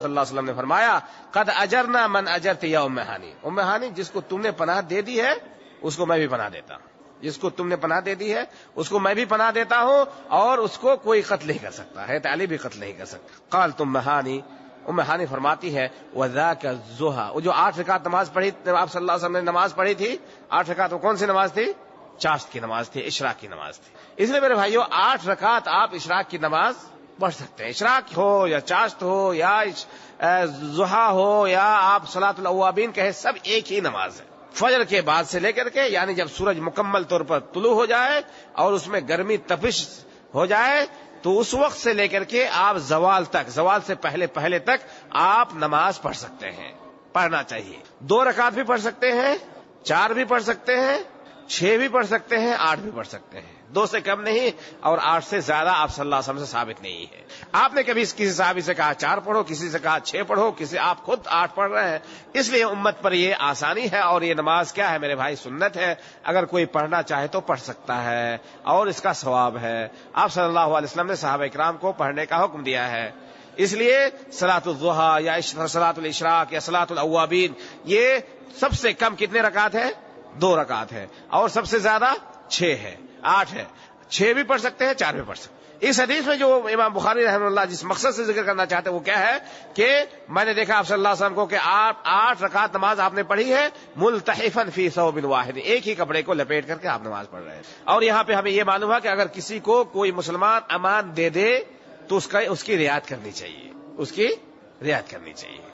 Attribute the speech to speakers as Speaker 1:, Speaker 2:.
Speaker 1: صلی اللہ علیہ وسلم نے فرمایا قد اجرنا من اجرت یا ام ہانی، ام ہانی جس کو تم نے پناہ دے دی ہے اس کو میں بھی پناہ دیتا ہوں، جس کو تم نے پناہ دے دی ہے اس کو میں بھی پناہ دیتا ہوں، اور اس کو کوئی قتل نہیں کر سکتا ہے، علی بھی قتل نہیں کر سکتا۔ قال ام ہانی، ام ہانی فرماتی ہے وذاک الضحی، وہ جو 8 رکعت نماز پڑھی آپ صلی اللہ علیہ وسلم نے نماز پڑھی تھی 8 رکعت، وہ کون سی نماز تھی؟ چاشت کی نماز تھی، اشراق کی نماز تھی۔ اس لیے میرے بھائیو 8 رکعت آپ اشراق کی نماز پڑھ سکتے ہیں، اشراق ہو یا چاشت ہو یا ضحیٰ ہو یا آپ صلاۃ الاوابین کہے، سب ایک ہی نماز ہے۔ فجر کے بعد سے لے کر کے، یعنی جب سورج مکمل طور پر طلوع ہو جائے اور اس میں گرمی تپش ہو جائے تو اس وقت سے لے کر کے آپ زوال تک، زوال سے پہلے تک آپ نماز پڑھ سکتے ہیں، پڑھنا چاہیے۔ 2 رکعت بھی پڑھ سکتے ہیں، 4 بھی پڑھ سکتے ہیں، 6 بھی پڑھ سکتے ہیں، 8 بھی پڑھ سکتے ہیں، 2 سے کم نہیں اور 8 سے زیادہ آپ صلی اللہ علیہ وسلم سے ثابت نہیں ہے۔ آپ نے کبھی کسی صحابی سے کہا 4 پڑھو، کسی سے کہا 6 پڑھو، کسی آپ خود 8 پڑھ رہے ہیں، اس لیے امت پر یہ آسانی ہے، اور یہ نماز کیا ہے میرے بھائی؟ سنت ہے، اگر کوئی پڑھنا چاہے تو پڑھ سکتا ہے اور اس کا ثواب ہے۔ آپ صلی اللہ علیہ وسلم نے صحابہ اکرام کو پڑھنے کا حکم دیا ہے، اس لیے صلاۃ الضحیٰ یا صلاۃ الاشراق یا صلاۃ الاوابین یہ سب سے کم کتنے رکعت ہے؟ 2 رکعت ہے، اور سب سے زیادہ 6 ہے، 8 ہے، 6 بھی پڑھ سکتے ہیں، 4 بھی پڑھ سکتے ہیں۔ اس حدیث میں جو امام بخاری رحمہ اللہ جس مقصد سے ذکر کرنا چاہتے ہیں وہ کیا ہے کہ میں نے دیکھا آپ صلی اللہ علیہ وسلم کو کہ 8 رکعت نماز آپ نے پڑھی ہے ملتحفا فی ثوب واحد، ایک ہی کپڑے کو لپیٹ کر کے آپ نماز پڑھ رہے ہیں۔ اور یہاں پہ ہمیں یہ معلوم ہے کہ اگر کسی کو کوئی مسلمان امان دے دے تو اس کی رعایت کرنی چاہیے، اس کی رعایت کرنی چاہیے۔